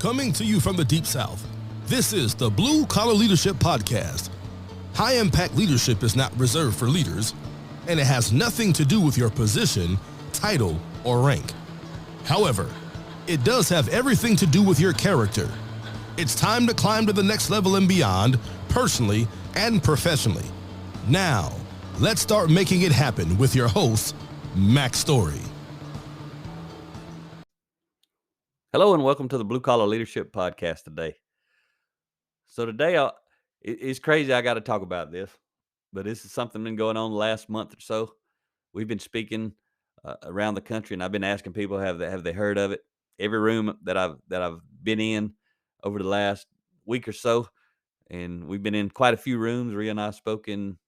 Coming to you from the Deep South, this is the Blue Collar Leadership Podcast. High impact leadership is not reserved for leaders, and it has nothing to do with your position, title, or rank. However, it does have everything to do with your character. It's time to climb to the next level and beyond, personally and professionally. Now, let's start making it happen with your host, Max Story. Hello and welcome to the Blue Collar Leadership Podcast today. So today, it's crazy I got to talk about this, but this is something been going on the last month or so. We've been speaking around the country, and I've been asking people have they heard of it. Every room that I've been in over the last week or so, and we've been in quite a few rooms. Rhea and I spoke in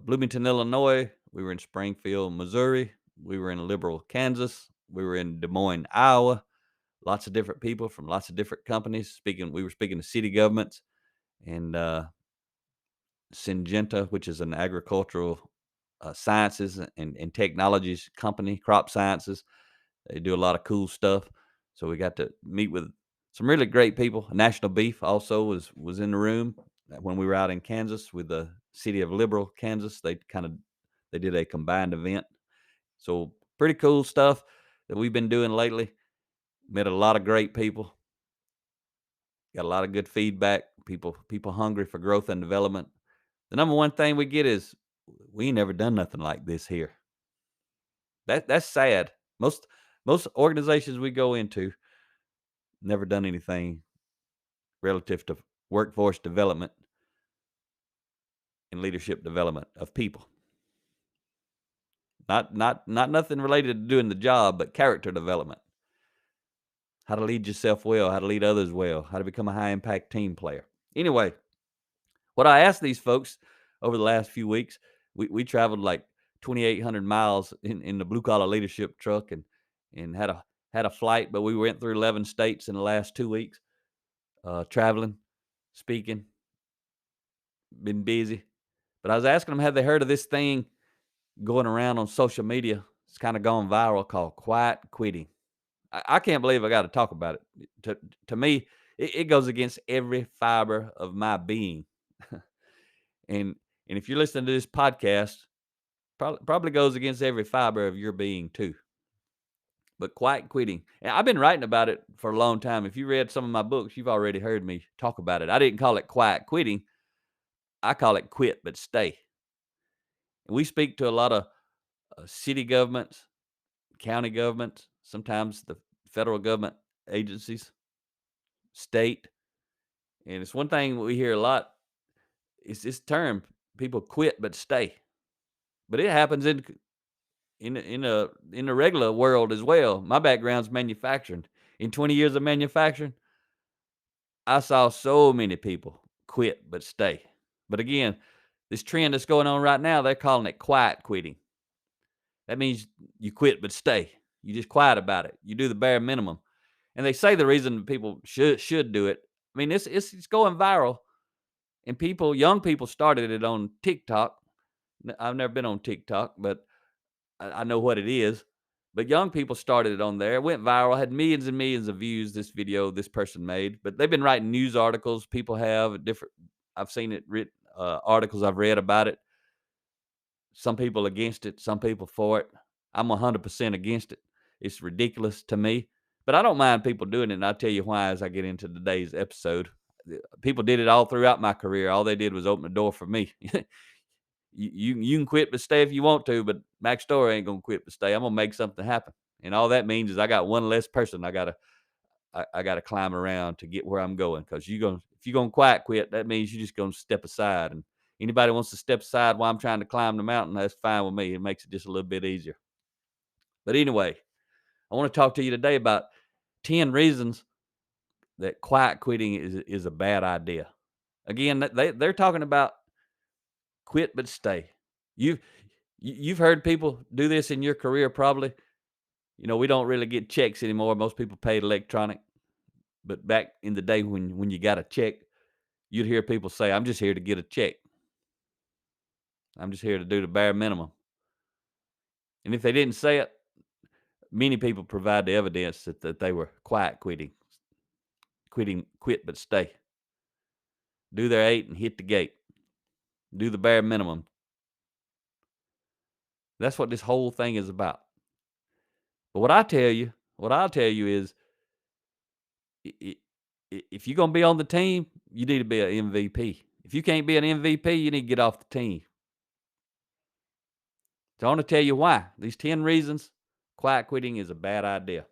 Bloomington, Illinois. We were in Springfield, Missouri. We were in Liberal, Kansas. We were in Des Moines, Iowa. Lots of different people from lots of different companies we were speaking to city governments and Syngenta, which is an agricultural sciences and technologies company, crop sciences. They do a lot of cool stuff. So we got to meet with some really great people. National Beef also was in the room when we were out in Kansas with the city of Liberal, Kansas. They did a combined event. So pretty cool stuff that we've been doing lately. Met a lot of great people. Got a lot of good feedback. People hungry for growth and development. The number one thing we get is we ain't never done nothing like this here. That's sad. Most organizations we go into never done anything relative to workforce development and leadership development of people. Not nothing related to doing the job, but character development. How to lead yourself well, how to lead others well, how to become a high-impact team player. Anyway, what I asked these folks over the last few weeks, we traveled like 2,800 miles in the Blue Collar Leadership truck and had a flight, but we went through 11 states in the last 2 weeks, traveling, speaking, been busy. But I was asking them, have they heard of this thing going around on social media? It's kind of gone viral called quiet quitting. I can't believe I got to talk about it. To me, it goes against every fiber of my being. and if you're listening to this podcast, probably goes against every fiber of your being too. But quiet quitting. And I've been writing about it for a long time. If you read some of my books, you've already heard me talk about it. I didn't call it quiet quitting. I call it quit but stay. And we speak to a lot of city governments, county governments, sometimes the federal government agencies, state. And it's one thing we hear a lot is this term, people quit but stay. But it happens in the regular world as well. My background's manufacturing. In 20 years of manufacturing, I saw so many people quit but stay. But again, this trend that's going on right now, they're calling it quiet quitting. That means you quit but stay. You just quiet about it. You do the bare minimum. And they say the reason people should do it. I mean, it's going viral. And young people started it on TikTok. I've never been on TikTok, but I know what it is. But young people started it on there. It went viral, had millions and millions of views, this video this person made. But they've been writing news articles. People have I've seen it written, articles I've read about it. Some people against it, some people for it. I'm 100% against it. It's ridiculous to me. But I don't mind people doing it, and I'll tell you why as I get into today's episode. People did it all throughout my career. All they did was open the door for me. You can quit but stay if you want to, but Max Story ain't going to quit but stay. I'm going to make something happen. And all that means is I got one less person I got to climb around to get where I'm going. Because if you're going to quiet quit, that means you're just going to step aside. And anybody wants to step aside while I'm trying to climb the mountain, that's fine with me. It makes it just a little bit easier. But anyway, I want to talk to you today about 10 reasons that quiet quitting is a bad idea. Again, they're talking about quit but stay. You've heard people do this in your career probably. You know, we don't really get checks anymore. Most people paid electronic. But back in the day when you got a check, you'd hear people say, I'm just here to get a check. I'm just here to do the bare minimum. And if they didn't say it, many people provide the evidence that they were quiet quitting. quit but stay. Do their 8 and hit the gate. Do the bare minimum. That's what this whole thing is about. But what I'll tell you is, if you're going to be on the team, you need to be an MVP. If you can't be an MVP, you need to get off the team. So I want to tell you why. These 10 reasons quiet quitting is a bad idea.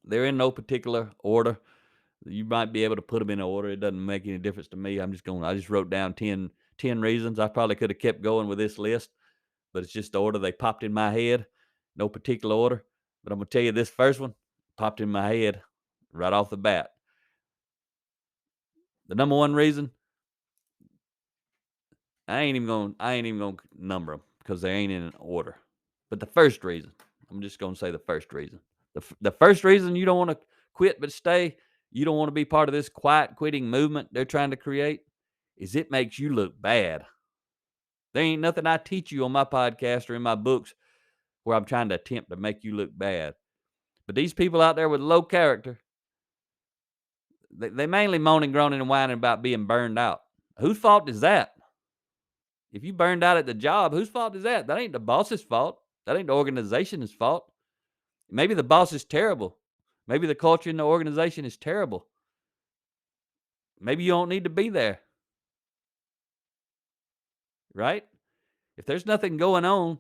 They're in no particular order. You might be able to put them in order. It doesn't make any difference to me. I just wrote down 10 reasons. I probably could have kept going with this list, but it's just the order they popped in my head. No particular order. But I'm going to tell you, this first one popped in my head right off the bat. The number one reason, I ain't even gonna number them because they ain't in an order. But the first reason, I'm just gonna say the first reason. The first reason you don't want to quit but stay, you don't want to be part of this quiet quitting movement they're trying to create, is it makes you look bad. There ain't nothing I teach you on my podcast or in my books where I'm trying to attempt to make you look bad. But these people out there with low character, they mainly moaning, groaning, and whining about being burned out. Whose fault is that? If you burned out at the job, whose fault is that? That ain't the boss's fault. That ain't the organization's fault. Maybe the boss is terrible. Maybe the culture in the organization is terrible. Maybe you don't need to be there. Right? If there's nothing going on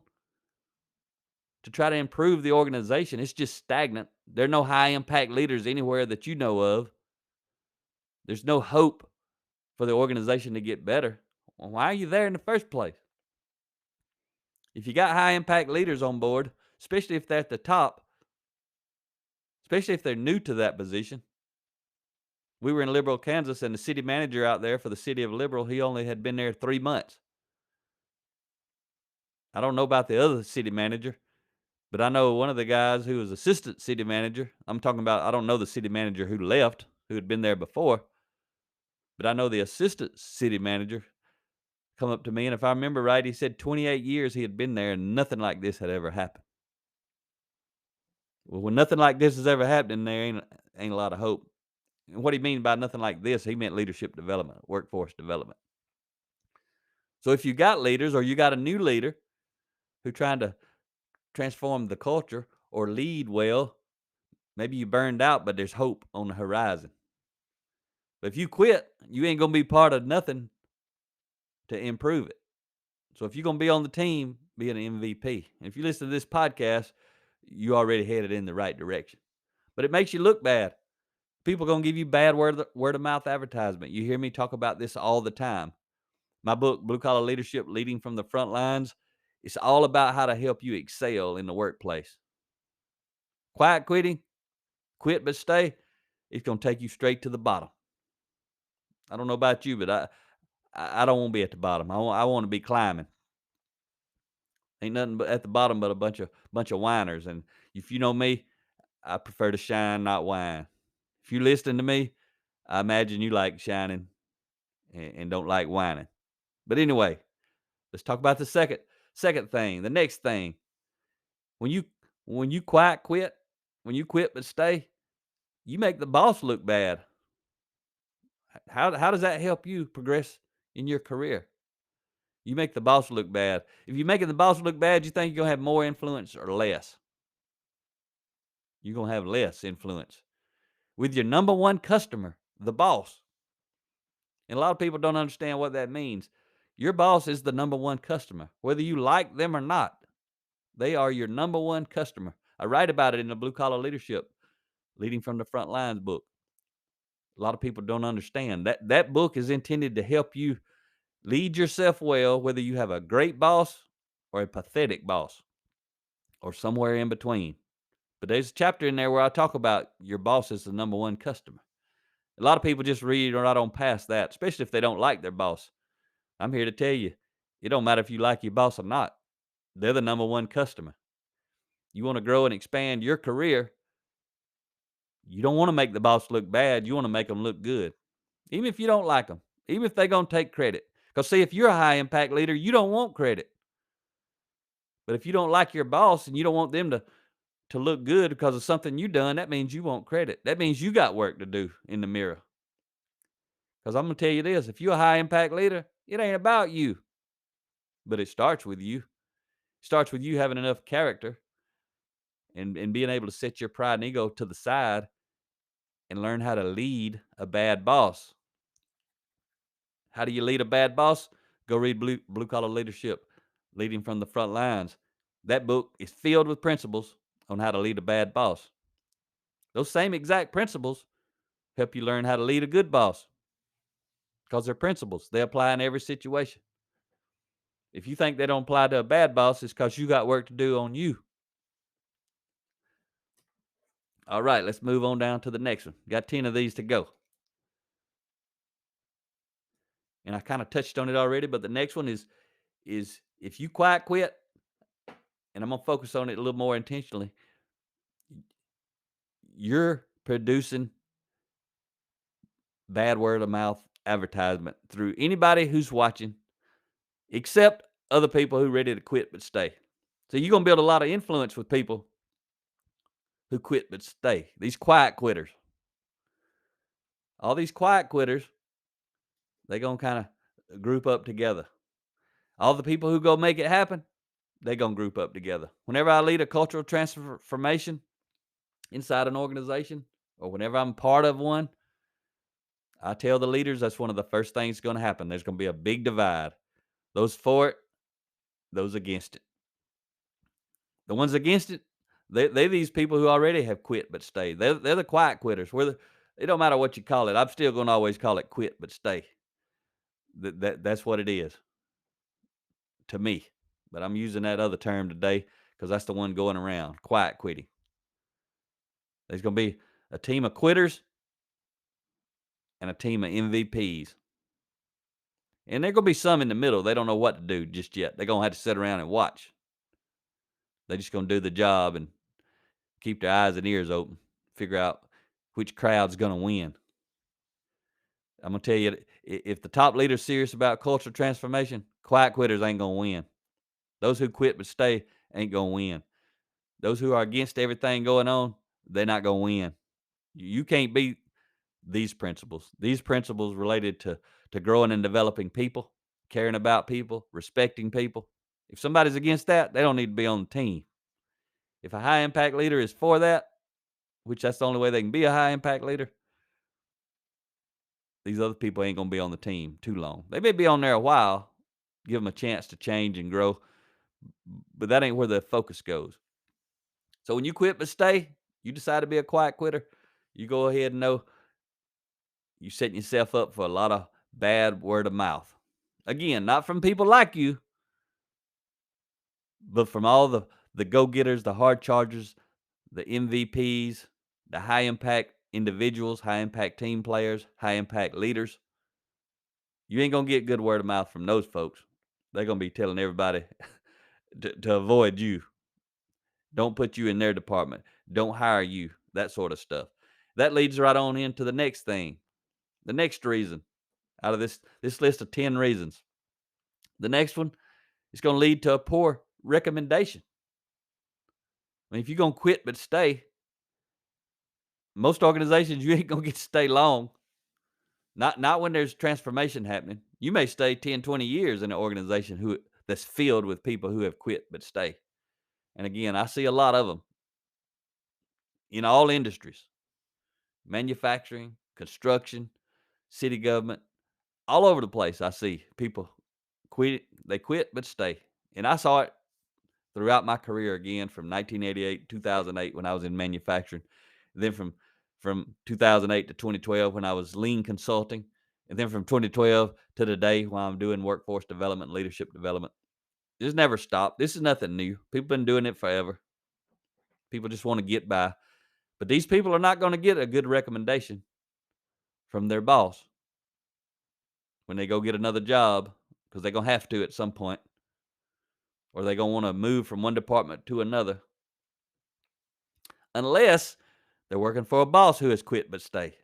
to try to improve the organization, it's just stagnant. There are no high impact leaders anywhere that you know of. There's no hope for the organization to get better. Well, why are you there in the first place? If you got high impact leaders on board, especially if they're at the top, especially if they're new to that position. We were in Liberal, Kansas, and the city manager out there for the city of Liberal, he only had been there 3 months. I don't know about the other city manager, but I know one of the guys who was assistant city manager. I'm talking about, I don't know the city manager who left, who had been there before, but I know the assistant city manager come up to me, and if I remember right, he said 28 years he had been there and nothing like this had ever happened. Well, when nothing like this has ever happened, there ain't a lot of hope. And what he mean by nothing like this, he meant leadership development, workforce development. So if you got leaders or you got a new leader who trying to transform the culture or lead well, maybe you burned out, but there's hope on the horizon. But if you quit, you ain't going to be part of nothing to improve it. So if you're going to be on the team, be an MVP. And if you listen to this podcast, you already headed in the right direction. But it makes you look bad. People are going to give you bad word of mouth advertisement. You hear me talk about this all the time. My book, Blue Collar Leadership, Leading from the Front Lines, it's all about how to help you excel in the workplace. Quiet quitting, quit but stay, it's going to take you straight to the bottom. I don't know about you, but I don't want to be at the bottom. I want to be climbing. Ain't nothing but at the bottom but a bunch of whiners. And if you know me, I prefer to shine, not whine. If you listen to me, I imagine you like shining and don't like whining. But anyway, let's talk about the second thing, the next thing. When you quit, when you quit but stay, you make the boss look bad. How does that help you progress in your career? You make the boss look bad. If you're making the boss look bad, you think you're going to have more influence or less? You're going to have less influence with your number one customer, the boss. And a lot of people don't understand what that means. Your boss is the number one customer, whether you like them or not. They are your number one customer. I write about it in the Blue Collar Leadership, Leading from the Front Lines book. A lot of people don't understand. That book is intended to help you lead yourself well, whether you have a great boss or a pathetic boss or somewhere in between. But there's a chapter in there where I talk about your boss is the number one customer. A lot of people just read right on past that, especially if they don't like their boss. I'm here to tell you, it don't matter if you like your boss or not. They're the number one customer. You want to grow and expand your career, you don't want to make the boss look bad. You want to make them look good. Even if you don't like them, even if they're going to take credit. Because see, if you're a high impact leader, you don't want credit. But if you don't like your boss and you don't want them to to look good because of something you done, that means you want credit. That means you got work to do in the mirror. Because I'm going to tell you this, if you're a high impact leader, it ain't about you, but it starts with you. It starts with you having enough character and being able to set your pride and ego to the side and learn how to lead a bad boss. How do you lead a bad boss? Go read Blue Collar Leadership, Leading from the Front Lines. That book is filled with principles on how to lead a bad boss. Those same exact principles help you learn how to lead a good boss because they're principles. They apply in every situation. If you think they don't apply to a bad boss, it's because you got work to do on you. All right, let's move on down to the next one. Got 10 of these to go. And I kind of touched on it already, but the next one is if you quiet quit, and I'm going to focus on it a little more intentionally, you're producing bad word of mouth advertisement through anybody who's watching, except other people who are ready to quit but stay. So you're going to build a lot of influence with people who quit but stay. These quiet quitters. All these quiet quitters, they're going to kind of group up together. All the people who go make it happen, they're going to group up together. Whenever I lead a cultural transformation inside an organization, or whenever I'm part of one, I tell the leaders that's one of the first things that's going to happen. There's going to be a big divide. Those for it, those against it. The ones against it, they're these people who already have quit but stay. They're the quiet quitters. It don't matter what you call it. I'm still going to always call it quit but stay. That's what it is to me. But I'm using that other term today because that's the one going around, quiet quitting. There's going to be a team of quitters and a team of MVPs. And there's going to be some in the middle. They don't know what to do just yet. They're going to have to sit around and watch. They're just going to do the job and keep their eyes and ears open, figure out which crowd's going to win. I'm going to tell you, if the top leader's serious about cultural transformation, quiet quitters ain't going to win. Those who quit but stay ain't going to win. Those who are against everything going on, they're not going to win. You can't beat these principles. These principles related to growing and developing people, caring about people, respecting people. If somebody's against that, they don't need to be on the team. If a high impact leader is for that, which that's the only way they can be a high impact leader, these other people ain't going to be on the team too long. They may be on there a while, give them a chance to change and grow, but that ain't where the focus goes. So when you quit but stay, you decide to be a quiet quitter, you go ahead and know you're setting yourself up for a lot of bad word of mouth. Again, not from people like you, but from all the go-getters, the hard chargers, the MVPs, the high impact individuals, high impact team players, high impact leaders. You ain't going to get good word of mouth from those folks. They're going to be telling everybody to avoid you. Don't put you in their department. Don't hire you. That sort of stuff. That leads right on into the next thing. The next reason out of this list of 10 reasons. The next one is going to lead to a poor recommendation. I mean, if you're going to quit but stay, most organizations, you ain't going to get to stay long. Not when there's transformation happening. You may stay 10, 20 years in an organization that's filled with people who have quit but stay. And again, I see a lot of them in all industries. Manufacturing, construction, city government, all over the place. I see people quit. They quit but stay. And I saw it throughout my career again from 1988, 2008 when I was in manufacturing. Then from 2008 to 2012 when I was lean consulting. And then from 2012 to today when I'm doing workforce development, leadership development. This never stopped. This is nothing new. People been doing it forever. People just want to get by. But these people are not going to get a good recommendation from their boss when they go get another job because they're going to have to at some point. Or they're going to want to move from one department to another. Unless they're working for a boss who has quit but stayed.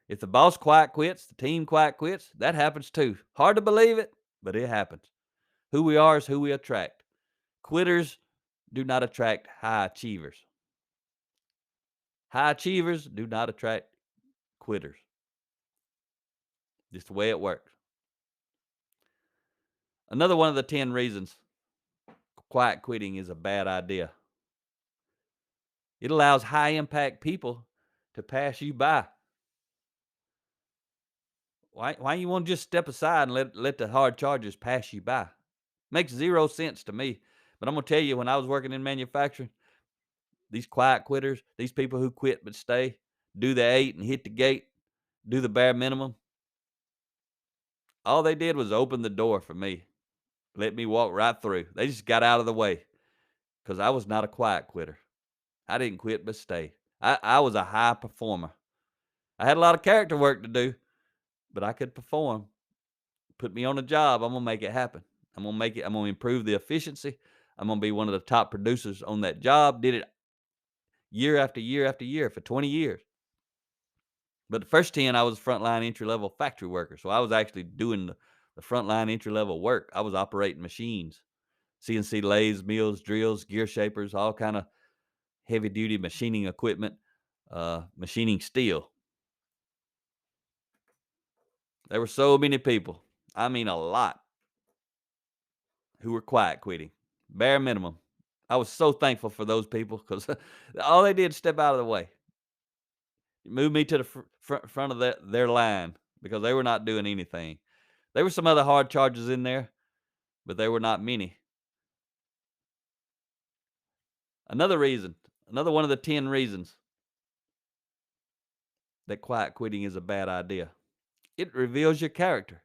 If the boss quiet quits, the team quiet quits, that happens too. Hard to believe it, but it happens. Who we are is who we attract. Quitters do not attract high achievers. High achievers do not attract quitters. Just the way it works. Another one of the 10 reasons quiet quitting is a bad idea. It allows high impact people to pass you by. Why you want to just step aside and let the hard charges pass you by? Makes zero sense to me. But I'm gonna tell you, when I was working in manufacturing, these quiet quitters, these people who quit but stay, do the 8 and hit the gate, do the bare minimum. All they did was open the door for me. Let me walk right through. They just got out of the way because I was not a quiet quitter. I didn't quit but stay. I was a high performer. I had a lot of character work to do, but I could perform. Put me on a job, I'm gonna make it happen. I'm gonna improve the efficiency. I'm gonna be one of the top producers on that job. Did it year after year after year for 20 years. But the first 10, I was frontline entry level factory worker. So I was actually doing the frontline entry level work. I was operating machines, CNC lathes, mills, drills, gear shapers, all kind of heavy duty machining equipment, machining steel. There were so many people, I mean a lot, who were quiet quitting, bare minimum. I was so thankful for those people because all they did was step out of the way, move me to the front of their line because they were not doing anything. There were some other hard charges in there, but there were not many. Another reason, another one of the 10 reasons that quiet quitting is a bad idea. It reveals your character.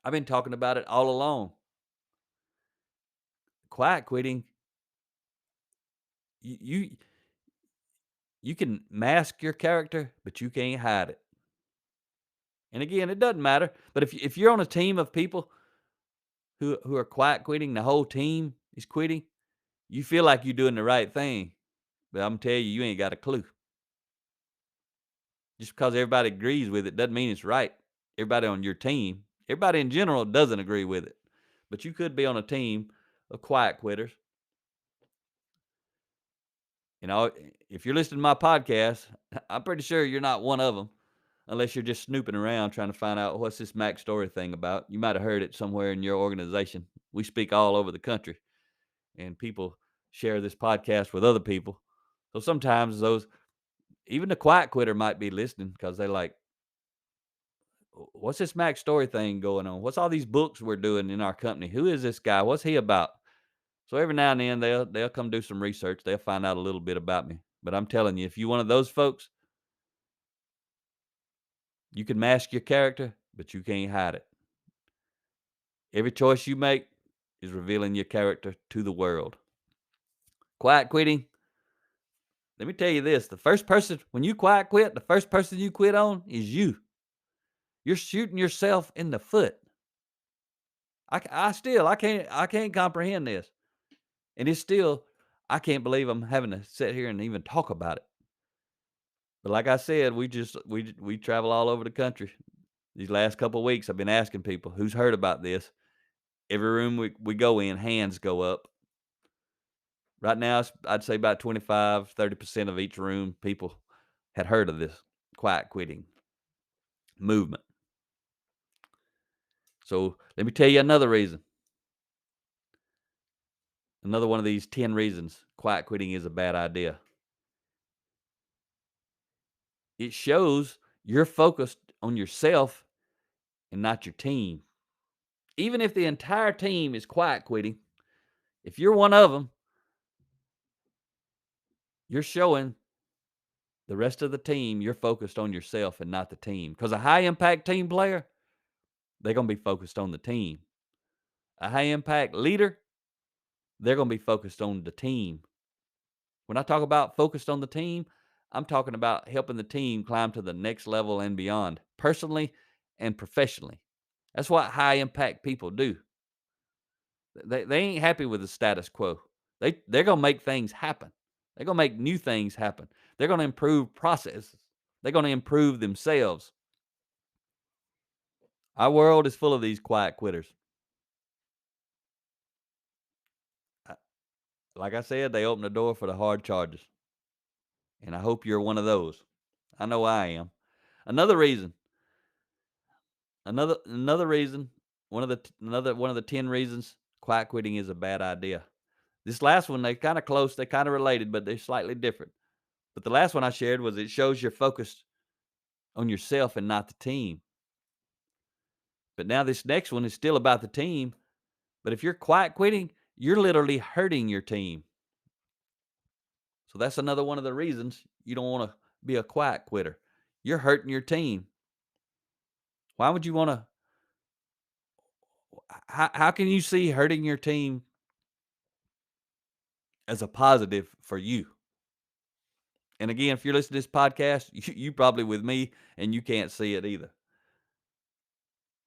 I've been talking about it all along. Quiet quitting, you you can mask your character, but you can't hide it. And again, it doesn't matter. But if you're on a team of people who are quiet quitting, the whole team is quitting, you feel like you're doing the right thing. But I'm telling you, you ain't got a clue. Just because everybody agrees with it doesn't mean it's right. Everybody on your team, everybody in general doesn't agree with it. But you could be on a team of quiet quitters. You know, if you're listening to my podcast, I'm pretty sure you're not one of them, unless you're just snooping around trying to find out what's this Mac Story thing about. You might have heard it somewhere in your organization. We speak all over the country, and people share this podcast with other people. So sometimes even the quiet quitter might be listening because they like, what's this Mac Story thing going on? What's all these books we're doing in our company? Who is this guy? What's he about? So every now and then they'll come do some research. They'll find out a little bit about me. But I'm telling you, if you're one of those folks, you can mask your character, but you can't hide it. Every choice you make is revealing your character to the world. Quiet quitting. Let me tell you this. When you quiet quit, the first person you quit on is you. You're shooting yourself in the foot. I can't comprehend this. And it's still, I can't believe I'm having to sit here and even talk about it. But like I said, we travel all over the country. These last couple of weeks, I've been asking people who's heard about this. Every room we go in, hands go up. Right now, I'd say about 25-30% of each room, people had heard of this quiet quitting movement. So let me tell you another reason. Another one of these 10 reasons quiet quitting is a bad idea. It shows you're focused on yourself and not your team. Even if the entire team is quiet quitting, if you're one of them, you're showing the rest of the team you're focused on yourself and not the team. Because a high impact team player, they're going to be focused on the team. A high impact leader, they're going to be focused on the team. When I talk about focused on the team, I'm talking about helping the team climb to the next level and beyond, personally and professionally. That's what high impact people do. They ain't happy with the status quo. They're gonna make things happen. They're gonna make new things happen. They're gonna improve processes. They're gonna improve themselves. Our world is full of these quiet quitters. like I said, they open the door for the hard charges. And I hope you're one of those. I know I am. Another reason, another reason, one of the 10 reasons quiet quitting is a bad idea. This last one, they're kind of close, they're kind of related, but they're slightly different. But the last one I shared was it shows you're focused on yourself and not the team. But now this next one is still about the team. But if you're quiet quitting, you're literally hurting your team. So that's another one of the reasons you don't want to be a quiet quitter. You're hurting your team. Why would you want to? How can you see hurting your team as a positive for you? And again, if you're listening to this podcast, you probably with me and you can't see it either.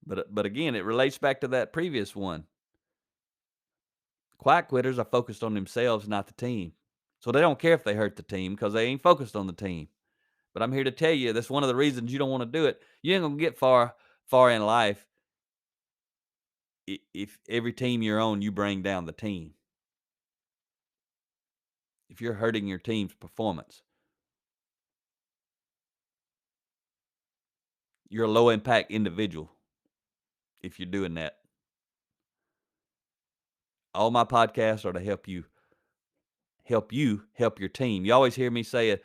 But again, it relates back to that previous one. Quiet quitters are focused on themselves, not the team. So they don't care if they hurt the team because they ain't focused on the team. But I'm here to tell you that's one of the reasons you don't want to do it. You ain't gonna get far in life if every team you're on you bring down the team. If you're hurting your team's performance, you're a low impact individual if you're doing that. All my podcasts are to help you help your team. You always hear me say it,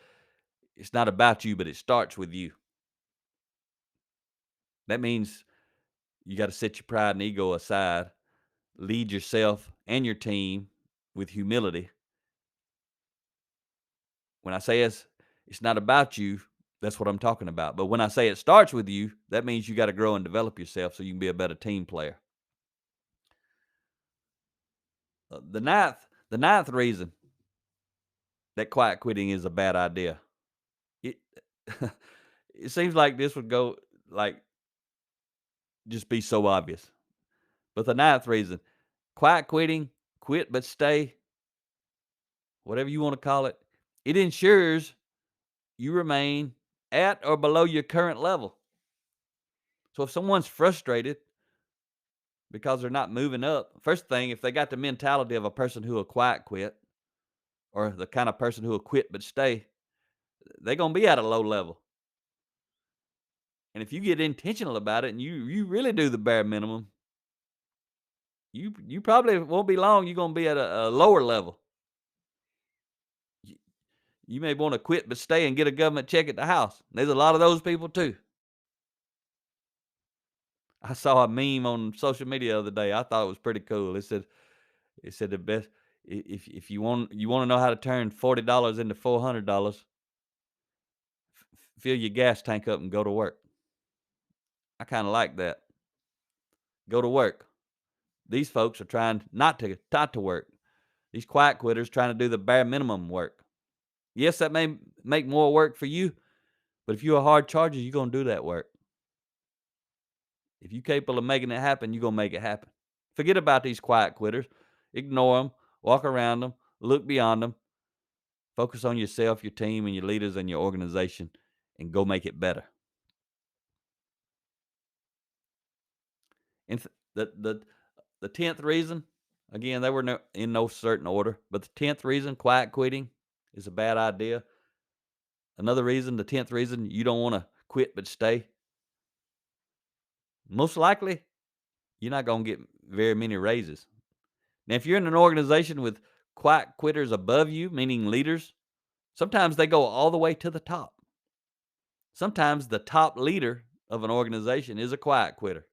it's not about you, but it starts with you. That means you got to set your pride and ego aside, lead yourself and your team with humility. When I say it's not about you, that's what I'm talking about. But when I say it starts with you, that means you got to grow and develop yourself so you can be a better team player. The ninth reason that quiet quitting is a bad idea. It it seems like this would go like just be so obvious. But the ninth reason, quiet quitting, quit but stay, whatever you want to call it, it ensures you remain at or below your current level. So if someone's frustrated because they're not moving up, first thing, if they got the mentality of a person who will quiet quit or the kind of person who will quit but stay, they're going to be at a low level. And if you get intentional about it and you really do the bare minimum, you probably won't be long. You're going to be at a lower level. You may want to quit but stay and get a government check at the house. There's a lot of those people too. I saw a meme on social media the other day. I thought it was pretty cool. It said the best if you want to know how to turn $40 into $400, fill your gas tank up and go to work. I kind of like that. Go to work. These folks are trying not to work. These quiet quitters trying to do the bare minimum work. Yes, that may make more work for you, but if you're a hard charger, you're going to do that work. If you're capable of making it happen, you're going to make it happen. Forget about these quiet quitters. Ignore them. Walk around them. Look beyond them. Focus on yourself, your team, and your leaders and your organization, and go make it better. And the 10th reason, again, they were in no certain order, but the 10th reason, quiet quitting, is a bad idea. Another reason, the 10th reason, you don't want to quit but stay. Most likely, you're not going to get very many raises. Now, if you're in an organization with quiet quitters above you, meaning leaders, sometimes they go all the way to the top. Sometimes the top leader of an organization is a quiet quitter.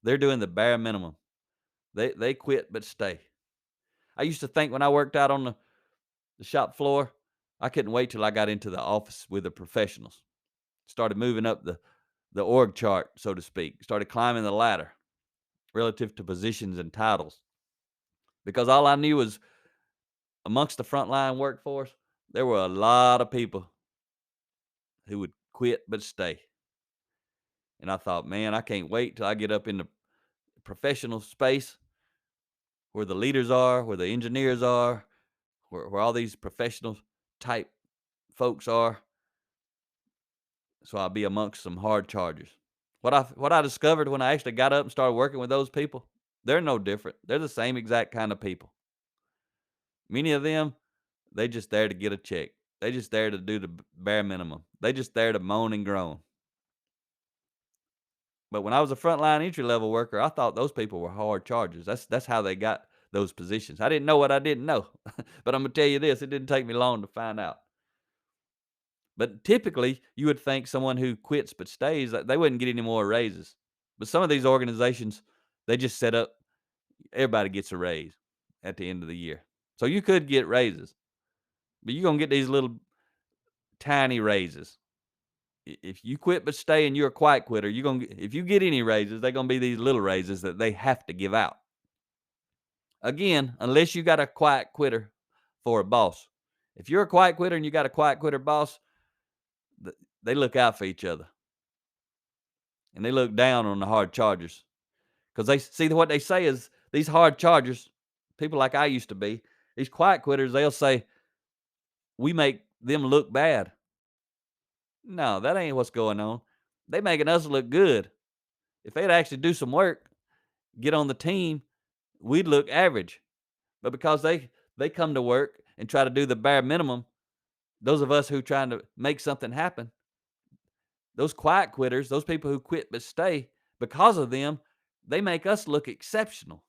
They're doing the bare minimum. They quit but stay. I used to think when I worked out on the shop floor, I couldn't wait till I got into the office with the professionals. Started moving up the org chart, so to speak. Started climbing the ladder relative to positions and titles. Because all I knew was amongst the frontline workforce, there were a lot of people who would quit but stay. And I thought, man, I can't wait till I get up in the professional space where the leaders are, where the engineers are, where all these professional type folks are. So I'll be amongst some hard chargers. What I discovered when I actually got up and started working with those people, they're no different. They're the same exact kind of people. Many of them, they just there to get a check. They just there to do the bare minimum. They just there to moan and groan. But when I was a frontline entry-level worker, I thought those people were hard chargers. That's how they got those positions. I didn't know what I didn't know. But I'm going to tell you this, it didn't take me long to find out. But typically, you would think someone who quits but stays, that they wouldn't get any more raises. But some of these organizations, they just set up, everybody gets a raise at the end of the year. So you could get raises, but you're going to get these little tiny raises. If you quit but stay and you're a quiet quitter, if you get any raises, they're going to be these little raises that they have to give out. Again, unless you got a quiet quitter for a boss. If you're a quiet quitter and you got a quiet quitter boss, they look out for each other. And they look down on the hard chargers. Because they see what they say is these hard chargers, people like I used to be, these quiet quitters, they'll say, we make them look bad. No, that ain't what's going on. They making us look good. If they'd actually do some work, get on the team, we'd look average. But because they come to work and try to do the bare minimum, those of us who trying to make something happen, those quiet quitters, those people who quit but stay, because of them, they make us look exceptional.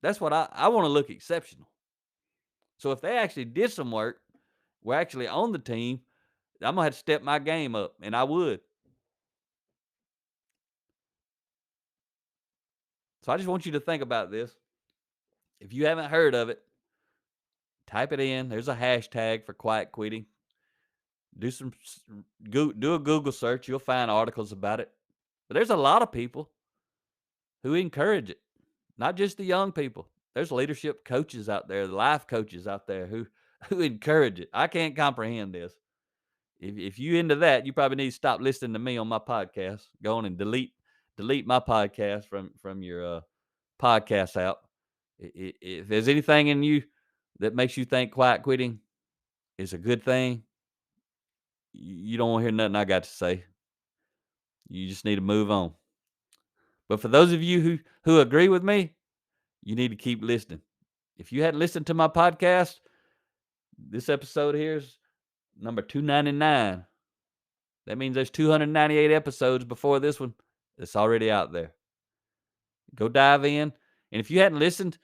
That's what I want to look exceptional. So if they actually did some work, we're actually on the team, I'm going to have to step my game up, and I would. So I just want you to think about this. If you haven't heard of it, type it in. There's a hashtag for quiet quitting. Do a Google search. You'll find articles about it. But there's a lot of people who encourage it, not just the young people. There's leadership coaches out there, life coaches out there who encourage it. I can't comprehend this. If you into that, you probably need to stop listening to me on my podcast. Go on and delete my podcast from your podcast app. If there's anything in you that makes you think quiet quitting is a good thing, you don't want to hear nothing I got to say. You just need to move on. But for those of you who agree with me, you need to keep listening. If you hadn't listened to my podcast, this episode here is number 299. That means there's 298 episodes before this one that's already out there. Go dive in. And if you hadn't listened,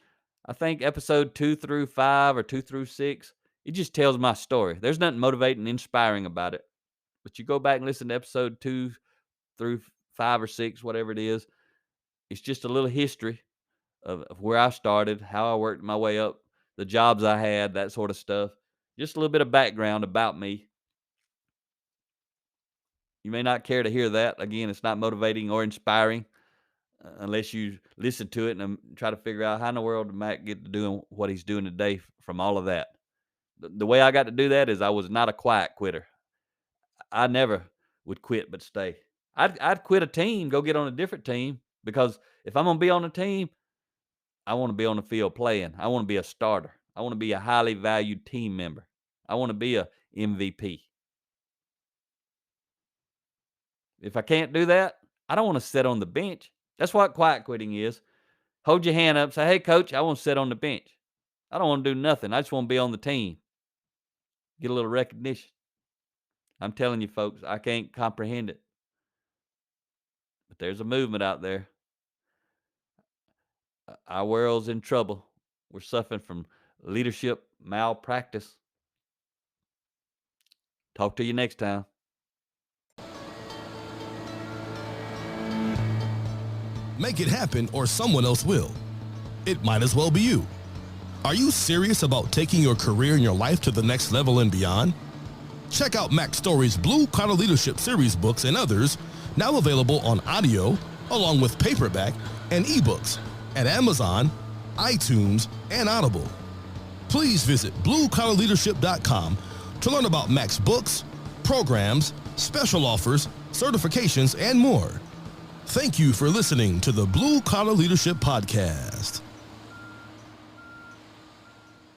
I think episode 2 through 5 or 2 through 6, it just tells my story. There's nothing motivating, inspiring about it. But you go back and listen to episode 2 through 5 or 6, whatever it is. It's just a little history of where I started, how I worked my way up, the jobs I had, that sort of stuff. Just a little bit of background about me. You may not care to hear that. Again, it's not motivating or inspiring unless you listen to it and try to figure out how in the world did Mac get to doing what he's doing today from all of that. The way I got to do that is I was not a quiet quitter. I never would quit but stay. I'd quit a team, go get on a different team, because if I'm going to be on a team, I want to be on the field playing. I want to be a starter. I want to be a highly valued team member. I want to be a MVP. If I can't do that, I don't want to sit on the bench. That's what quiet quitting is. Hold your hand up, say, hey, coach, I want to sit on the bench. I don't want to do nothing. I just want to be on the team. Get a little recognition. I'm telling you, folks, I can't comprehend it. But there's a movement out there. Our world's in trouble. We're suffering from leadership malpractice. Talk to you next time. Make it happen or someone else will. It might as well be you. Are you serious about taking your career and your life to the next level and beyond? Check out Mac Story's Blue Collar Leadership series books and others, now available on audio, along with paperback and ebooks at Amazon, iTunes, and Audible. Please visit bluecollarleadership.com to learn about Mac's books, programs, special offers, certifications, and more. Thank you for listening to the Blue Collar Leadership Podcast.